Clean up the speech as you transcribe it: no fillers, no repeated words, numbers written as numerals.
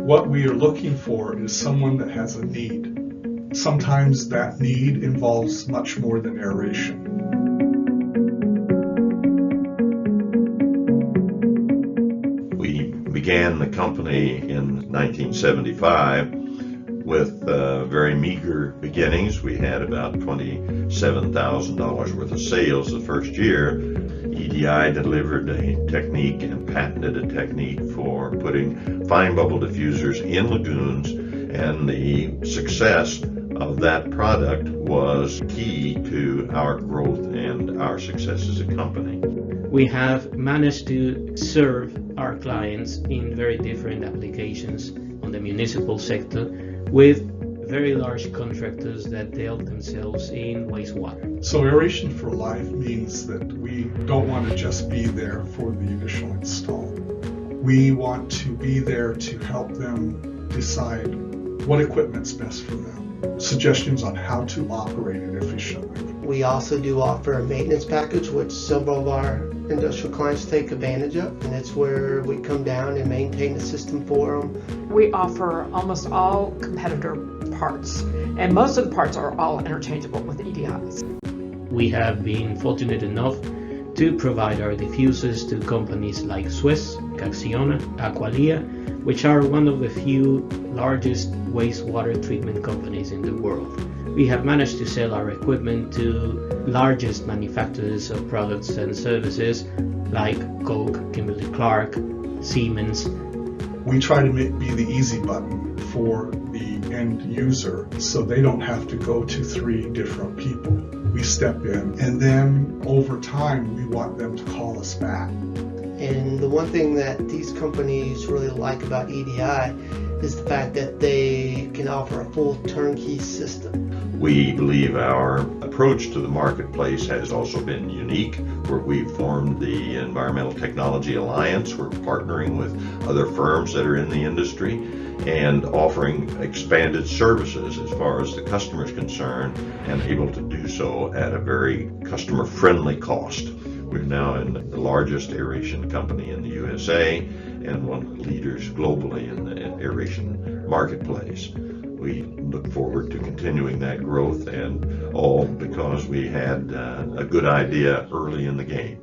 What we are looking for is someone that has a need. Sometimes that need involves much more than aeration. We began the company in 1975 with very meager beginnings. We had about $27,000 worth of sales the first year. EDI delivered a technique and patented a technique for putting fine bubble diffusers in lagoons, and the success of that product was key to our growth and our success as a company. We have managed to serve our clients in very different applications on the municipal sector with very large contractors that dealt themselves in wastewater. So aeration for life means that we don't want to just be there for the initial install. We want to be there to help them decide what equipment's best for them, suggestions on how to operate it efficiently. We also do offer a maintenance package, which several of our industrial clients take advantage of, and it's where we come down and maintain the system for them. We offer almost all competitor parts, and most of the parts are all interchangeable with EDIs. We have been fortunate enough to provide our diffusers to companies like Suez, Caxiona, Aqualia, which are one of the few largest wastewater treatment companies in the world. We have managed to sell our equipment to largest manufacturers of products and services like Coke, Kimberly-Clark, Siemens. We try to be the easy button for the end user so they don't have to go to 3 different people. We step in, and then over time we want them to call us back. And the one thing that these companies really like about EDI is the fact that they can offer a full turnkey system. We believe our approach to the marketplace has also been unique, where we've formed the Environmental Technology Alliance. We're partnering with other firms that are in the industry and offering expanded services as far as the customer is concerned, and able to do so at a very customer-friendly cost. We're now in the largest aeration company in the USA and one of the leaders globally in the aeration marketplace. We look forward to continuing that growth, and all because we had a good idea early in the game.